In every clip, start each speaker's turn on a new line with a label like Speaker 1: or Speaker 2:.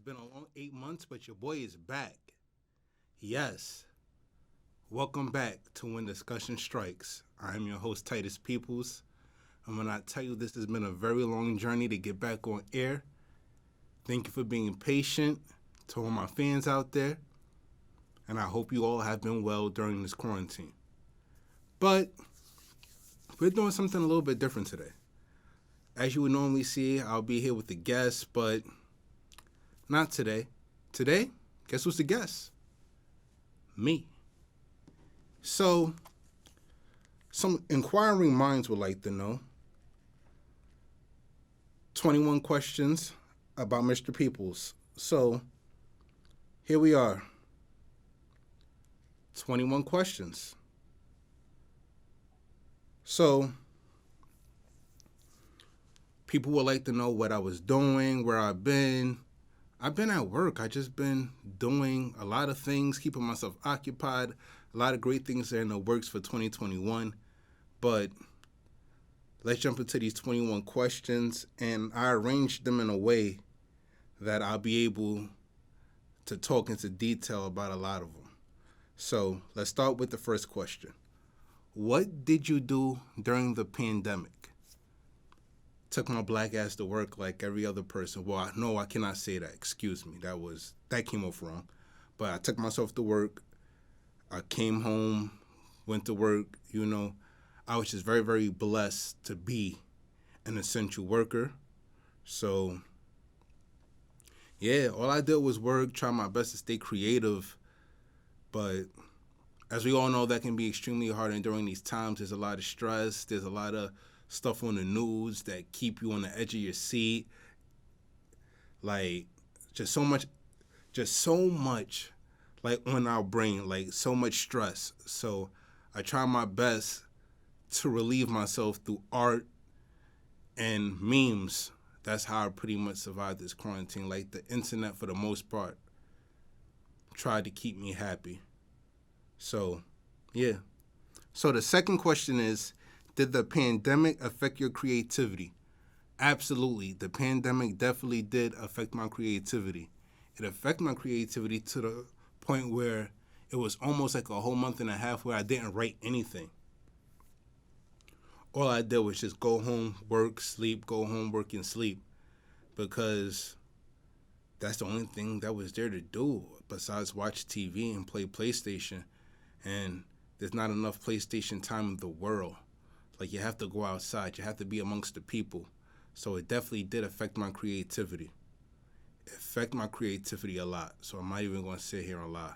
Speaker 1: been a long 8 months, but your boy is back. Yes, welcome back to When Discussion Strikes. I'm your host, Titus Peoples. And when I tell you this has been a very long journey to get back on air, thank you for being patient to all my fans out there. And I hope you all have been well during this quarantine. But we're doing something a little bit different today. As you would normally see, I'll be here with the guests, but not today. Today, guess who's the guest? Me. So, some inquiring minds would like to know 21 questions about Mr. Peoples. So, here we are. 21 questions. So, people would like to know what I was doing, where I've been. I've been at work. I just been doing a lot of things, keeping myself occupied. A lot of great things are in the works for 2021. But let's jump into these 21 questions. And I arranged them in a way that I'll be able to talk into detail about a lot of them. So let's start with the first question. What did you do during the pandemic? Took my black ass to work like every other person. Well, no, I cannot say that. Excuse me. That came off wrong. But I took myself to work. I came home, went to work. I was just very, very blessed to be an essential worker. So, yeah, all I did was work, try my best to stay creative. But as we all know, that can be extremely hard. And during these times, there's a lot of stress. There's a lot of stuff on the news that keep you on the edge of your seat. Like, just so much, like, on our brain, like, so much stress. So I try my best to relieve myself through art and memes. That's how I pretty much survived this quarantine. Like, the internet, for the most part, tried to keep me happy. So, yeah. So the second question is, did the pandemic affect your creativity? Absolutely. The pandemic definitely did affect my creativity. It affected my creativity to the point where it was almost like a whole month and a half where I didn't write anything. All I did was just go home, work, sleep, go home, work, and sleep. Because that's the only thing that was there to do besides watch TV and play PlayStation. And there's not enough PlayStation time in the world. Like, you have to go outside. You have to be amongst the people. So it definitely did affect my creativity. It affected my creativity a lot. So I'm not even going to sit here and lie.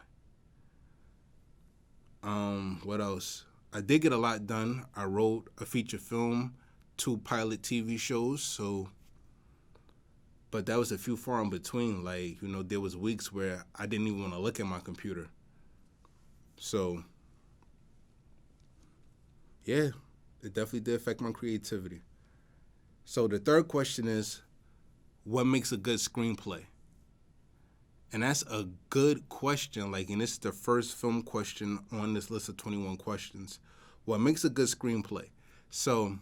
Speaker 1: What else? I did get a lot done. I wrote a feature film, 2 pilot TV shows. But that was a few far in between. Like, there was weeks where I didn't even want to look at my computer. So, yeah. It definitely did affect my creativity. So the third question is, what makes a good screenplay? And that's a good question. And this is the first film question on this list of 21 questions. What makes a good screenplay? So,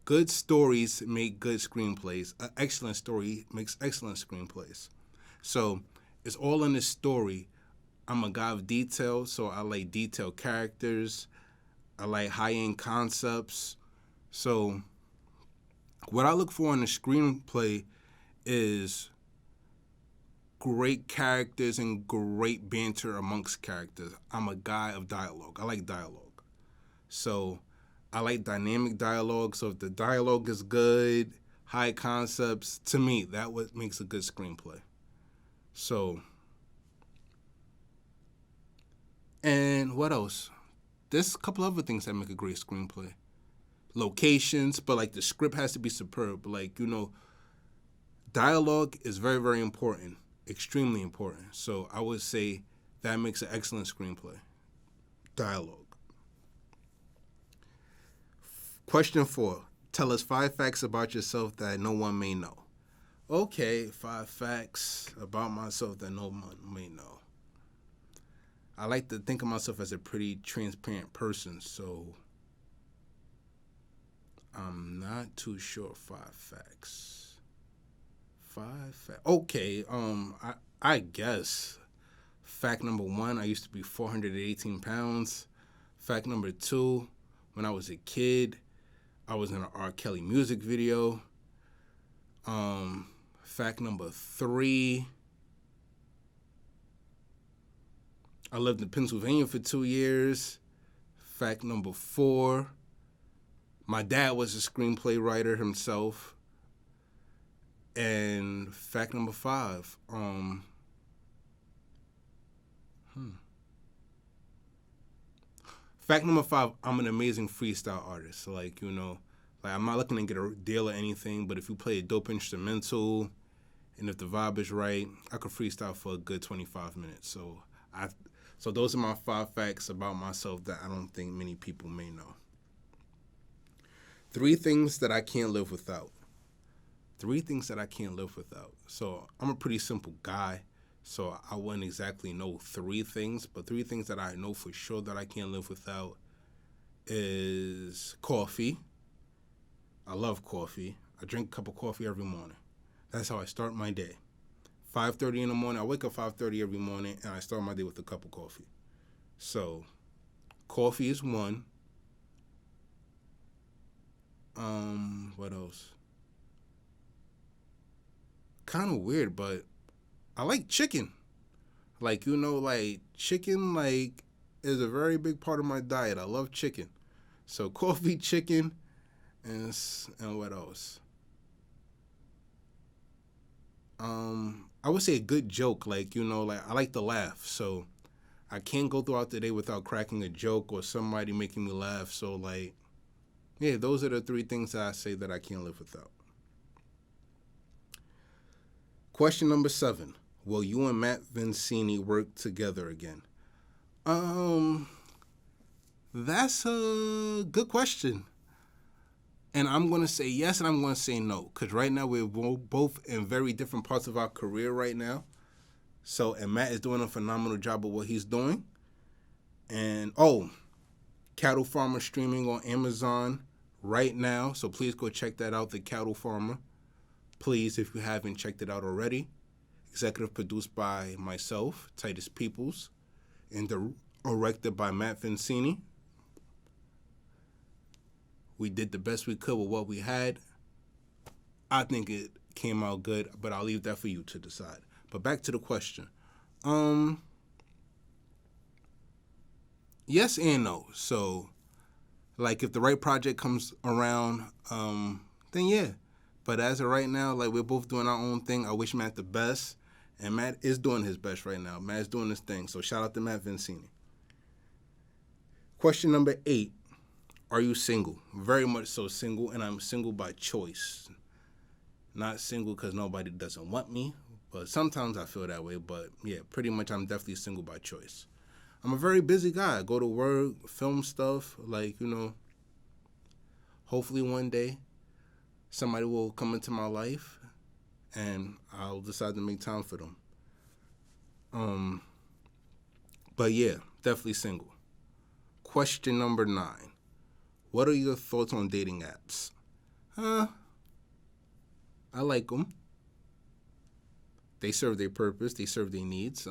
Speaker 1: good stories make good screenplays. An excellent story makes excellent screenplays. So, it's all in the story. I'm a guy of detail, so I like detailed characters. I like high-end concepts. So what I look for in a screenplay is great characters and great banter amongst characters. I'm a guy of dialogue. I like dialogue. So I like dynamic dialogue. So if the dialogue is good, high concepts, to me, that's what makes a good screenplay. So, and what else? There's a couple other things that make a great screenplay. Locations, but the script has to be superb. Dialogue is very, very important, extremely important. So I would say that makes an excellent screenplay. Dialogue. Question 4. Tell us 5 facts about yourself that no one may know. Okay, 5 facts about myself that no one may know. I like to think of myself as a pretty transparent person, so I'm not too sure. 5 facts. Okay. I guess fact number one, I used to be 418 pounds. Fact number two, when I was a kid, I was in an R. Kelly music video. Fact number three, I lived in Pennsylvania for 2 years. Fact number four, my dad was a screenplay writer himself. And fact number five, fact number five, I'm an amazing freestyle artist. So, like, like I'm not looking to get a deal or anything, but if you play a dope instrumental and if the vibe is right, I could freestyle for a good 25 minutes. So those are my 5 facts about myself that I don't think many people may know. 3 things that I can't live without. 3 things that I can't live without. So I'm a pretty simple guy, so I wouldn't exactly know 3 things, but 3 things that I know for sure that I can't live without is coffee. I love coffee. I drink a cup of coffee every morning. That's how I start my day. 5:30 in the morning. I wake up 5:30 every morning, and I start my day with a cup of coffee. So, coffee is one. What else? Kind of weird, but I like chicken. Like, chicken, is a very big part of my diet. I love chicken. So, coffee, chicken, and what else? I would say a good joke, I like to laugh, so I can't go throughout the day without cracking a joke or somebody making me laugh. So, yeah, those are the 3 things that I say that I can't live without. Question number 7. Will you and Matt Vincini work together again? That's a good question. And I'm going to say yes and I'm going to say no. Because right now we're both in very different parts of our career right now. So, and Matt is doing a phenomenal job of what he's doing. And, Cattle Farmer streaming on Amazon right now. So please go check that out, The Cattle Farmer. Please, if you haven't checked it out already. Executive produced by myself, Titus Peoples. And directed by Matt Vincini. We did the best we could with what we had. I think it came out good, but I'll leave that for you to decide. But back to the question. Yes and no. So, if the right project comes around, then yeah. But as of right now, we're both doing our own thing. I wish Matt the best. And Matt is doing his best right now. Matt's doing his thing. So shout out to Matt Vincini. Question number 8. Are you single? Very much so single, and I'm single by choice. Not single because nobody doesn't want me, but sometimes I feel that way. But yeah, pretty much I'm definitely single by choice. I'm a very busy guy. I go to work, film stuff, hopefully one day somebody will come into my life and I'll decide to make time for them. But yeah, definitely single. Question number 9. What are your thoughts on dating apps? I like them. They serve their purpose. They serve their needs.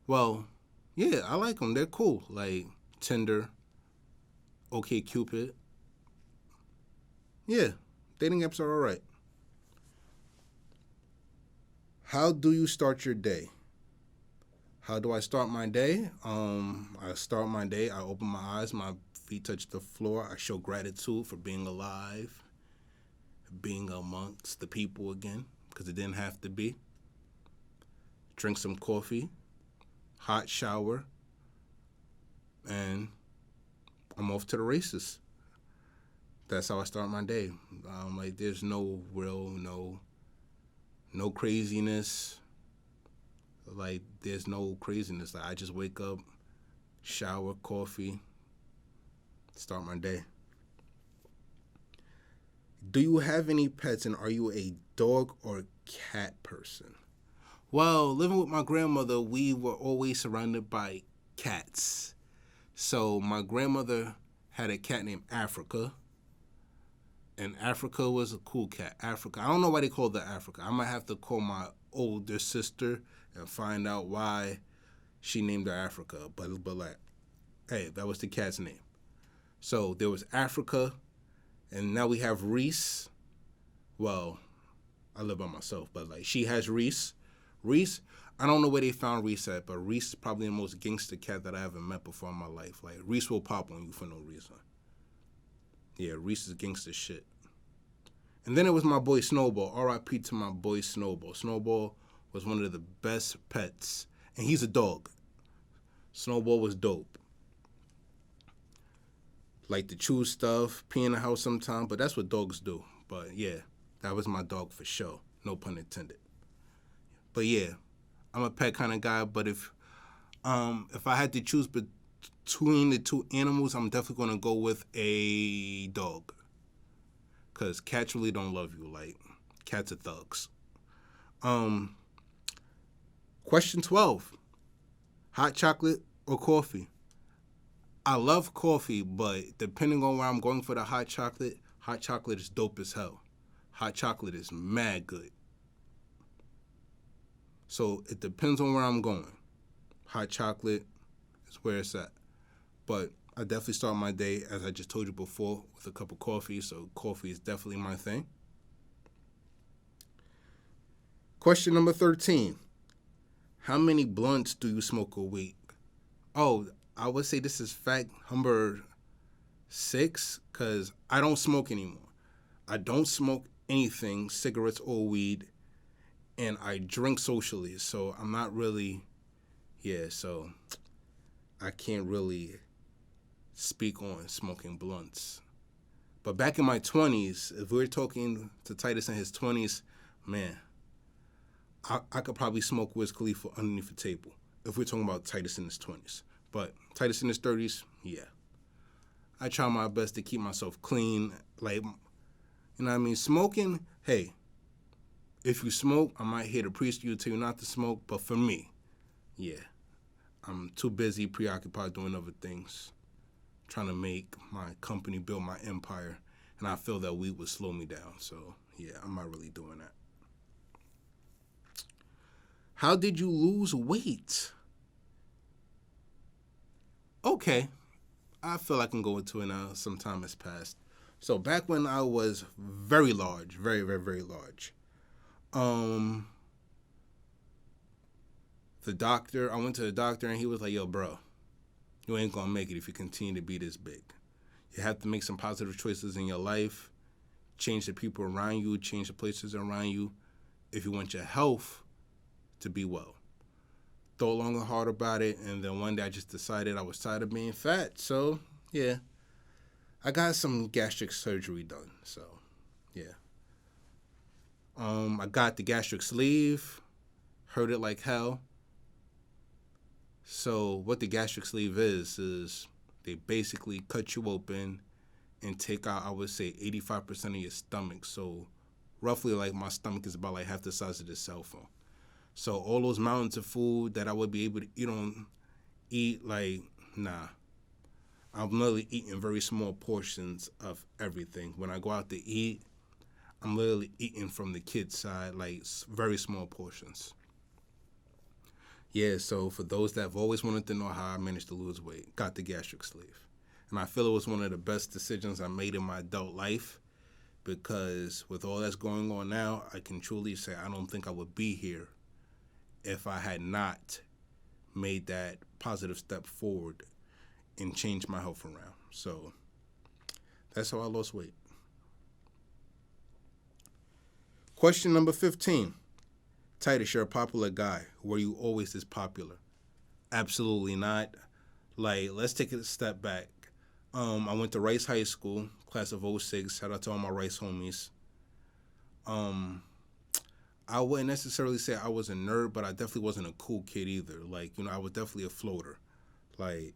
Speaker 1: Well, yeah, I like them. They're cool. Like Tinder, OkCupid. Yeah, dating apps are all right. How do you start your day? How do I start my day? I start my day, I open my eyes, my feet touch the floor. I show gratitude for being alive, being amongst the people again, because it didn't have to be. Drink some coffee, hot shower, and I'm off to the races. That's how I start my day. There's no craziness. There's no craziness. I just wake up, shower, coffee, start my day. Do you have any pets, and are you a dog or cat person? Well, living with my grandmother, we were always surrounded by cats. So my grandmother had a cat named Africa. And Africa was a cool cat. Africa. I don't know why they called her Africa. I might have to call my older sister and find out why she named her Africa. But like, hey, that was the cat's name. So there was Africa, and now we have Reese. Well, I live by myself, but like she has Reese. Reese, I don't know where they found Reese at, but Reese is probably the most gangster cat that I ever met before in my life. Like Reese will pop on you for no reason. Yeah, Reese is gangster shit. And then it was my boy Snowball. R.I.P. to my boy Snowball. Snowball was one of the best pets, and he's a dog. Snowball was dope. Like to chew stuff, pee in the house sometime, but that's what dogs do. But yeah, that was my dog for sure. No pun intended. But yeah, I'm a pet kind of guy. But if I had to choose between the two animals, I'm definitely gonna go with a dog. Cause cats really don't love you. Like cats are thugs. Question 12: hot chocolate or coffee? I love coffee, but depending on where I'm going for the hot chocolate is dope as hell. Hot chocolate is mad good. So it depends on where I'm going. Hot chocolate is where it's at. But I definitely start my day, as I just told you before, with a cup of coffee. So coffee is definitely my thing. Question number 13. How many blunts do you smoke a week? Oh, I would say this is fact number 6, because I don't smoke anymore. I don't smoke anything, cigarettes or weed, and I drink socially. So I'm not really, so I can't really speak on smoking blunts. But back in my 20s, if we're talking to Titus in his 20s, man, I could probably smoke Wiz Khalifa underneath the table if we're talking about Titus in his 20s. But Titus in his 30s, yeah. I try my best to keep myself clean. Like, you know what I mean? Smoking, hey, if you smoke, I might here to preach to you, tell you not to smoke. But for me, yeah, I'm too busy, preoccupied doing other things, trying to make my company, build my empire. And I feel that weed would slow me down. So, yeah, I'm not really doing that. How did you lose weight? Okay, I feel I can go into it now. Some time has passed. So back when I was very large, very, very, very large, I went to the doctor and he was like, yo, bro, you ain't gonna make it if you continue to be this big. You have to make some positive choices in your life, change the people around you, change the places around you, if you want your health to be well. Thought long and hard about it, and then one day I just decided I was tired of being fat. So, yeah, I got some gastric surgery done. So, yeah. I got the gastric sleeve, hurt it like hell. So, what the gastric sleeve is they basically cut you open and take out, I would say, 85% of your stomach. So, roughly, like, my stomach is about like half the size of this cell phone. So all those mountains of food that I would be able to eat, like, nah. I'm literally eating very small portions of everything. When I go out to eat, I'm literally eating from the kid's side, like very small portions. Yeah, so for those that have always wanted to know how I managed to lose weight, got the gastric sleeve. And I feel it was one of the best decisions I made in my adult life, because with all that's going on now, I can truly say I don't think I would be here if I had not made that positive step forward and changed my health around. So that's how I lost weight. Question number 15. Titus, you're a popular guy. Were you always this popular? Absolutely not. Like, let's take it a step back. I went to Rice High School, class of 06. Shout out to all my Rice homies. I wouldn't necessarily say I was a nerd, but I definitely wasn't a cool kid either. Like, I was definitely a floater. Like,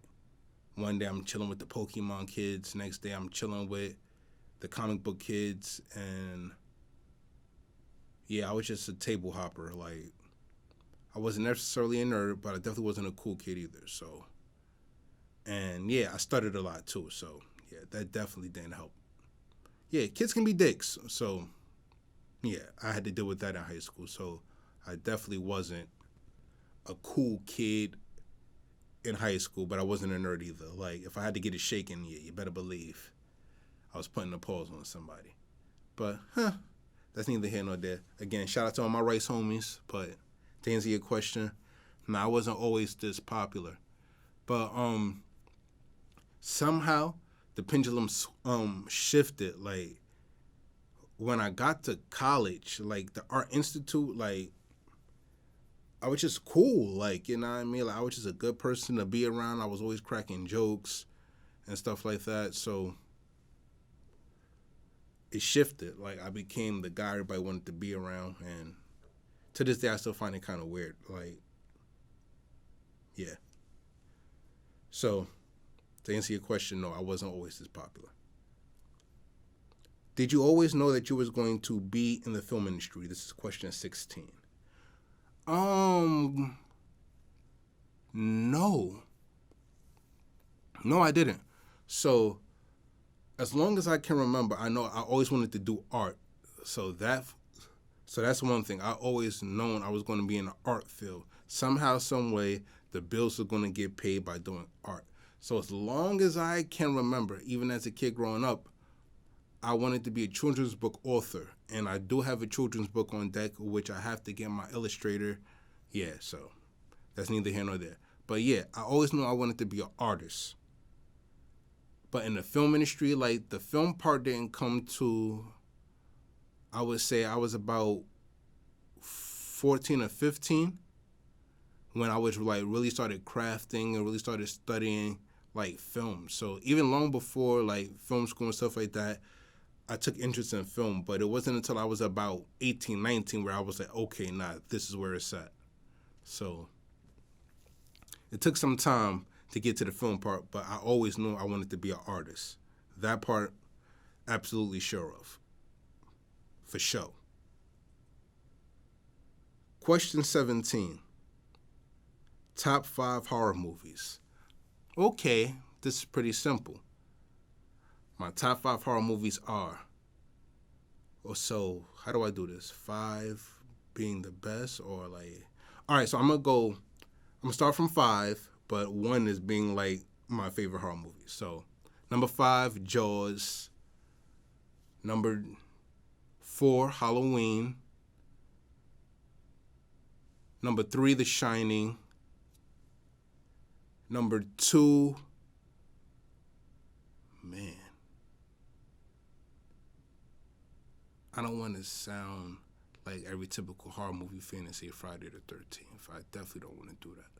Speaker 1: one day I'm chilling with the Pokemon kids. Next day I'm chilling with the comic book kids. And, yeah, I was just a table hopper. Like, I wasn't necessarily a nerd, but I definitely wasn't a cool kid either. So, and, yeah, I stuttered a lot too. So, yeah, that definitely didn't help. yeah, kids can be dicks. So yeah, I had to deal with that in high school. So I definitely wasn't a cool kid in high school, but I wasn't a nerd either. Like if I had to get it shaken, yeah, you better believe I was putting a pause on somebody. But that's neither here nor there. Again, shout out to all my rice homies. But to answer your question, no, I wasn't always this popular. But somehow the pendulum shifted. Like when I got to college, like the art institute, like I was just cool. Like you know what I mean. Like I was just a good person to be around. I was always cracking jokes and stuff like that. So it shifted. Like I became the guy everybody wanted to be around, and to this day I still find it kind of weird. Like yeah. So to answer your question, no, I wasn't always this popular. Did you always know that you was going to be in the film industry? This is question 16. Um, no. No, I didn't. So, as long as I can remember, I know I always wanted to do art. So that's one thing. I always known I was going to be in the art field. Somehow, some way, the bills are going to get paid by doing art. So as long as I can remember, even as a kid growing up, I wanted to be a children's book author. And I do have a children's book on deck, which I have to get my illustrator. Yeah, so that's neither here nor there. But yeah, I always knew I wanted to be an artist. But in the film industry, like the film part didn't come to, I would say I was about 14 or 15 when I was like really started crafting and really started studying like film. So even long before like film school and stuff like that, I took interest in film, but it wasn't until I was about 18, 19 where I was like, okay, nah, this is where it's at. So it took some time to get to the film part, but I always knew I wanted to be an artist. That part, absolutely sure of. For sure. Question 17. Top 5 horror movies. Okay, this is pretty simple. My top 5 horror movies are, so how do I do this? 5 being the best or like, all right, so I'm going to start from 5, but 1 is being like my favorite horror movie. So number 5, Jaws. Number 4, Halloween. Number 3, The Shining. Number 2, man, I don't want to sound like every typical horror movie fan and say Friday the 13th. I definitely don't want to do that.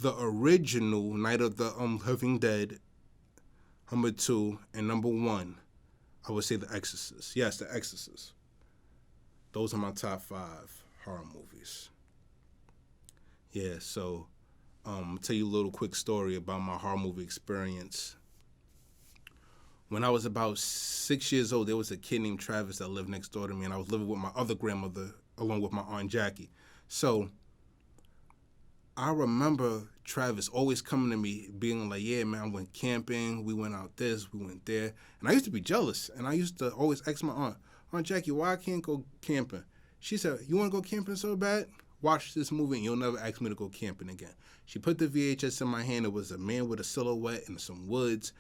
Speaker 1: The original Night of the Living Dead, number 2, and number 1, I would say The Exorcist. Yes, The Exorcist. Those are my top 5 horror movies. Yeah, so I'll tell you a little quick story about my horror movie experience. When I was about 6 years old, there was a kid named Travis that lived next door to me, and I was living with my other grandmother along with my Aunt Jackie. So I remember Travis always coming to me being like, yeah, man, I went camping. We went out this, we went there. And I used to be jealous, and I used to always ask my Aunt Jackie, why I can't go camping? She said, you want to go camping so bad? Watch this movie and you'll never ask me to go camping again. She put the VHS in my hand. It was a man with a silhouette in some woods.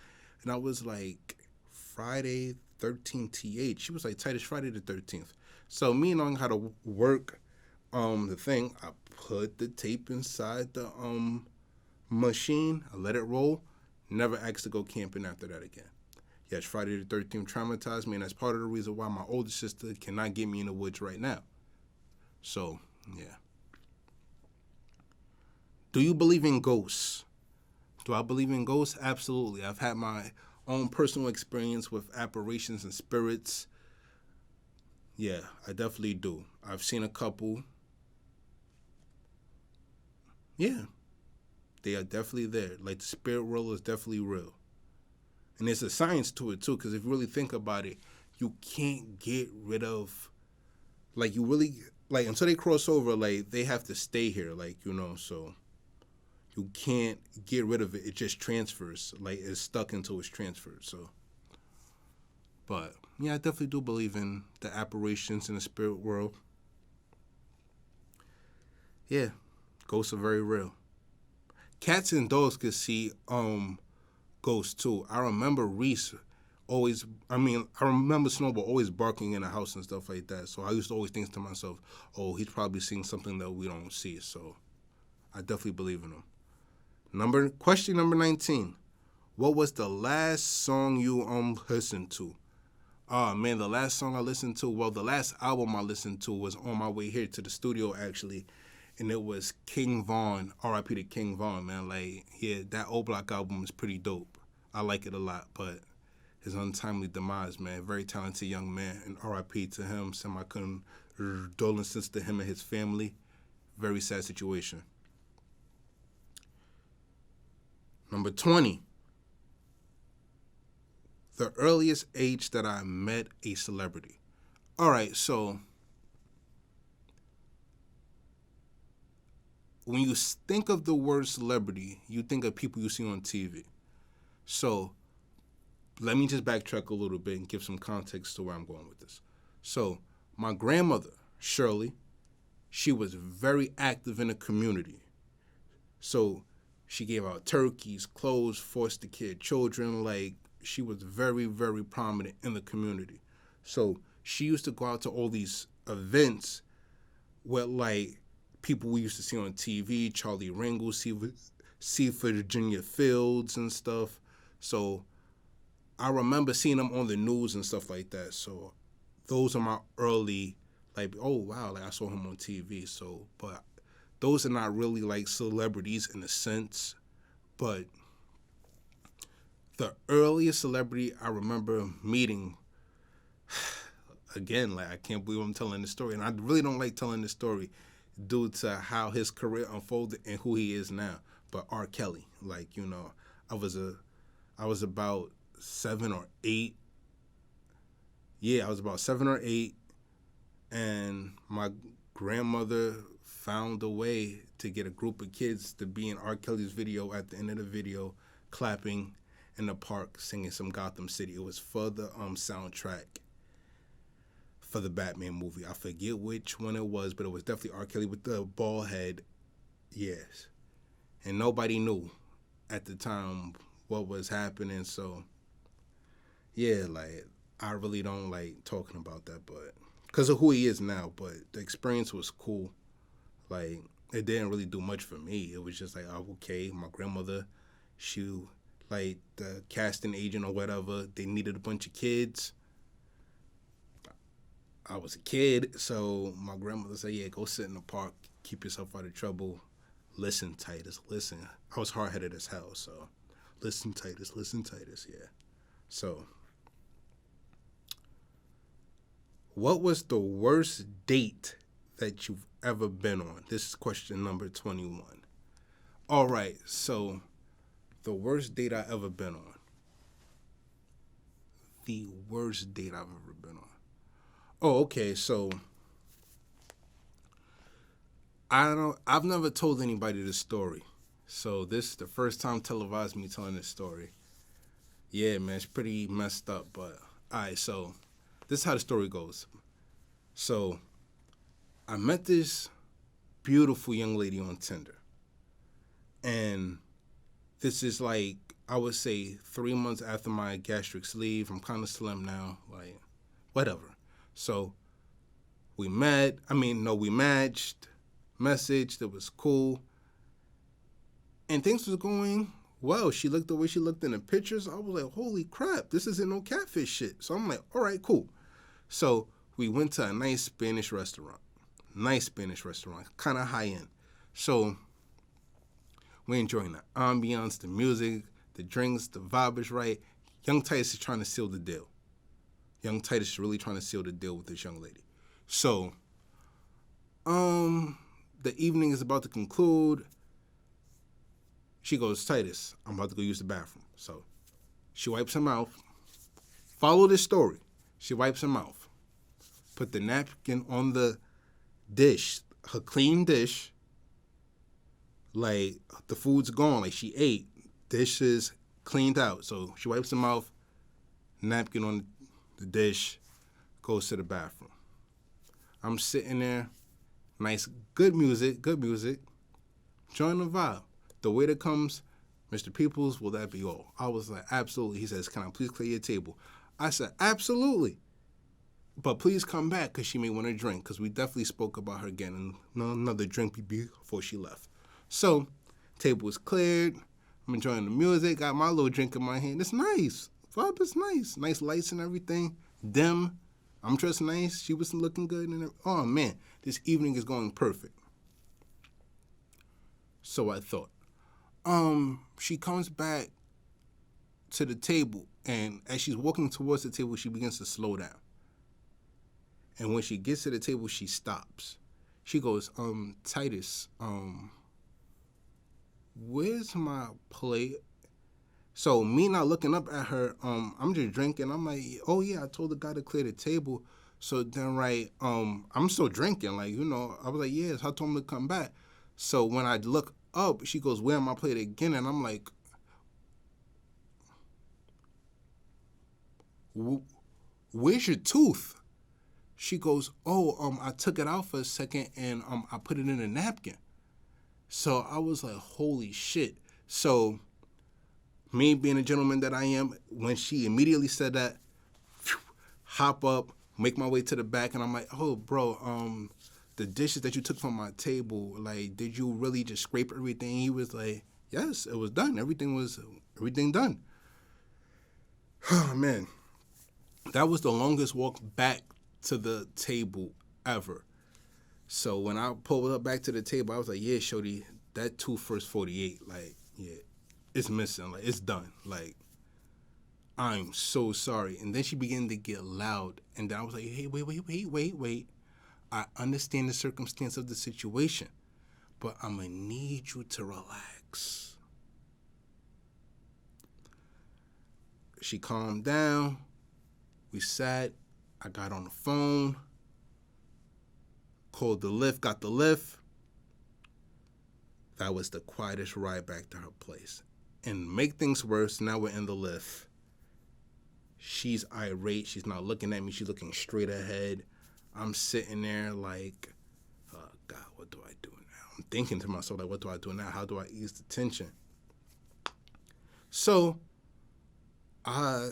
Speaker 1: And I was like, Friday 13th TH. She was like, Titus, Friday the 13th. So me knowing how to work the thing, I put the tape inside the machine. I let it roll. Never asked to go camping after that again. Yes, Friday the 13th traumatized me, and that's part of the reason why my older sister cannot get me in the woods right now. So, yeah. Do you believe in ghosts? Do I believe in ghosts? Absolutely. I've had my own personal experience with apparitions and spirits. Yeah, I definitely do. I've seen a couple. Yeah, they are definitely there. Like the spirit world is definitely real. And there's a science to it too, because if you really think about it, you can't get rid of, until they cross over, like they have to stay here, so You can't get rid of it. It just transfers. Like, it's stuck until it's transferred. So, but yeah, I definitely do believe in the apparitions in the spirit world. Yeah, ghosts are very real. Cats and dogs could see ghosts too. I remember Reese always. I remember Snowball always barking in the house and stuff like that. So I used to always think to myself, "Oh, he's probably seeing something that we don't see." So I definitely believe in him. Question number 19. What was the last song you listened to? Oh man, the last song I listened to, well, the last album I listened to was on my way here to the studio actually, and it was King Von, R.I.P. to King Von, man. Like, yeah, that O Block album is pretty dope. I like it a lot, but his untimely demise, man, very talented young man, and R.I.P. to him. Send my condolences to him and his family. Very sad situation. Number 20. The earliest age that I met a celebrity. All right, so when you think of the word celebrity, you think of people you see on TV. So let me just backtrack a little bit and give some context to where I'm going with this. So my grandmother, Shirley, she was very active in the community. So she gave out turkeys, clothes, foster kid children. Like, she was very, very prominent in the community. So she used to go out to all these events with, like, people we used to see on TV, Charlie Ringle, see for Virginia Fields and stuff. So I remember seeing them on the news and stuff like that. So those are my early, like, oh, wow, like I saw him on TV. So, but those are not really like celebrities in a sense. But the earliest celebrity I remember meeting, again, like, I can't believe I'm telling this story. And I really don't like telling this story due to how his career unfolded and who he is now. But R. Kelly, like, you know, I was about 7 or 8. Yeah, I was about 7 or 8, and my grandmother found a way to get a group of kids to be in R. Kelly's video. At the end of the video, clapping in the park, singing some Gotham City. It was for the soundtrack for the Batman movie. I forget which one it was, but it was definitely R. Kelly with the bald head. Yes. And nobody knew at the time what was happening, so yeah, like, I really don't like talking about that, but because of who he is now. But the experience was cool. Like, it didn't really do much for me. It was just like, oh, okay, my grandmother, she, like, the casting agent or whatever, they needed a bunch of kids. I was a kid, so my grandmother said, yeah, go sit in the park, keep yourself out of trouble. Listen, Titus, listen. I was hard-headed as hell, so listen, Titus, yeah. So, what was the worst date that you've ever been on? This is question number 21. All right, so the worst date I ever been on. The worst date I've ever been on. Oh, okay, so I've never told anybody this story. So this is the first time televised me telling this story. Yeah, man, it's pretty messed up, but all right, so this is how the story goes. So I met this beautiful young lady on Tinder. And this is like, I would say 3 months after my gastric sleeve. I'm kind of slim now, like, whatever. So we matched, messaged, it was cool. And things was going well. She looked the way she looked in the pictures. I was like, holy crap, this isn't no catfish shit. So I'm like, all right, cool. So we went to a nice Spanish restaurant, kind of high end. So we're enjoying the ambiance, the music, the drinks, the vibe is right. Young Titus is trying to seal the deal. Young Titus is really trying to seal the deal with this young lady. So, the evening is about to conclude. She goes, Titus, I'm about to go use the bathroom. So she wipes her mouth. Follow this story. She wipes her mouth. Put the napkin on the dish, her clean dish. Like, the food's gone. Like, she ate. Dishes cleaned out. So she wipes her mouth, napkin on the dish, goes to the bathroom. I'm sitting there, nice, good music, enjoying the vibe. The waiter comes, Mr. Peoples, will that be all? I was like, absolutely. He says, can I please clear your table? I said, absolutely. But please come back because she may want a drink, because we definitely spoke about her getting another drink before she left. So, table was cleared. I'm enjoying the music. Got my little drink in my hand. It's nice. Vibe is nice. Nice lights and everything. Dim. I'm dressed nice. She was looking good. And oh, man, this evening is going perfect. So I thought. She comes back to the table, and as she's walking towards the table, she begins to slow down. And when she gets to the table, she stops. She goes, Titus, where's my plate? So me not looking up at her, I'm just drinking. I'm like, oh yeah, I told the guy to clear the table. So then I'm still drinking. Like, I was like, yes, I told him to come back. So when I look up, she goes, where am I plate again? And I'm like, where's your tooth? She goes, oh, I took it out for a second and I put it in a napkin. So I was like, holy shit. So me being a gentleman that I am, when she immediately said that, hop up, make my way to the back, and I'm like, oh, bro, the dishes that you took from my table, like, did you really just scrape everything? He was like, yes, it was done. Everything done. Oh, man. That was the longest walk back to the table ever. So when I pulled up back to the table, I was like, yeah, shorty, that tooth first 48, like, yeah, it's missing. Like, it's done. Like, I'm so sorry. And then she began to get loud. And then I was like, hey, wait. I understand the circumstance of the situation, but I'm going to need you to relax. She calmed down. We sat. I got on the phone. Called the lift, got the lift. That was the quietest ride back to her place. And make things worse, now we're in the lift. She's irate. She's not looking at me. She's looking straight ahead. I'm sitting there like, oh, God, what do I do now? I'm thinking to myself, like, what do I do now? How do I ease the tension? So I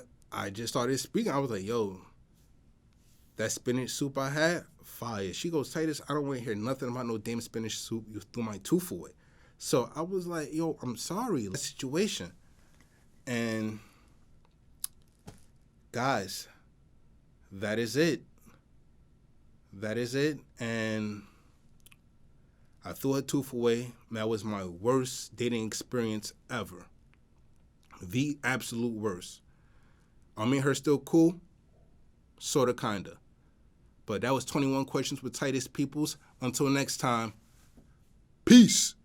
Speaker 1: just started speaking. I was like, yo, that spinach soup I had, fire. She goes, Titus, I don't want to hear nothing about no damn spinach soup. You threw my tooth away. So I was like, yo, I'm sorry. That situation. And guys, that is it. And I threw her tooth away. That was my worst dating experience ever. The absolute worst. I mean, her still cool, sorta, kinda. But that was 21 Questions with Titus Peoples. Until next time, peace.